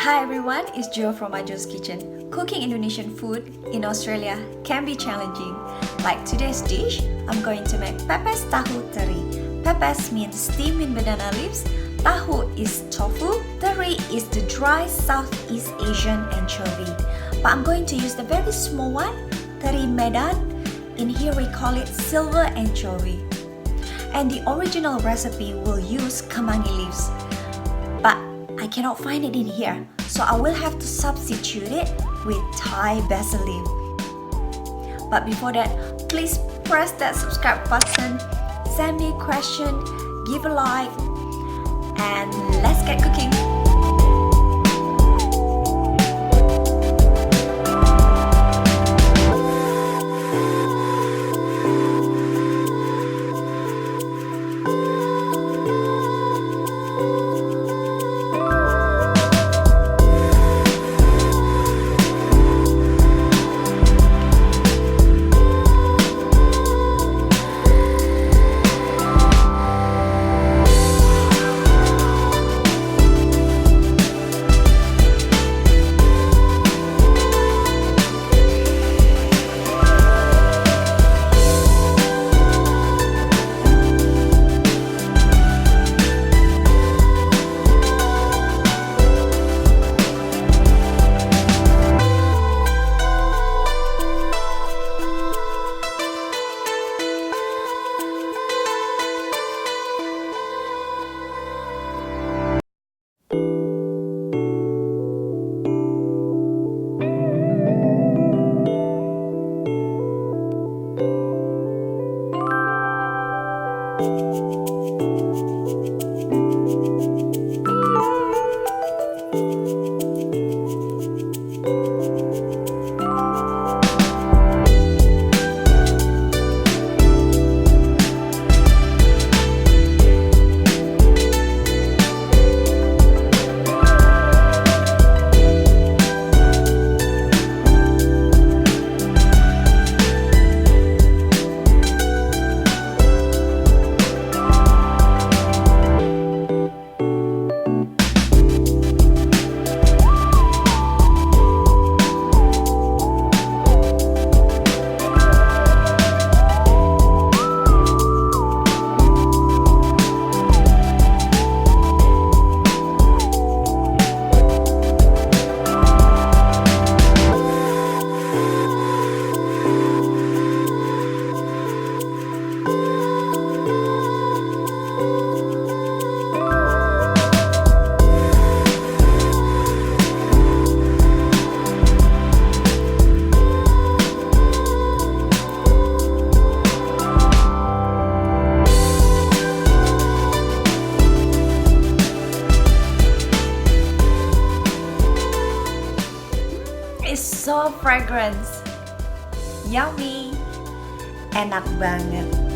Hi everyone, it's Jo from Jo's Kitchen. Cooking Indonesian food in Australia can be challenging. Like today's dish, I'm going to make Pepes Tahu teri. Pepes means steamed in banana leaves, tahu is tofu, teri is the dry Southeast Asian anchovy. But I'm going to use the very small one, teri medan. In here we call it Silver Anchovy. And the original recipe will use kemangi leaves. But I cannot find it in here, so I will have to substitute it with Thai basil leaf. But before that, please press that subscribe button, send me a question, give a like, and let's get cooking! It's so fragrant, yummy, enak banget.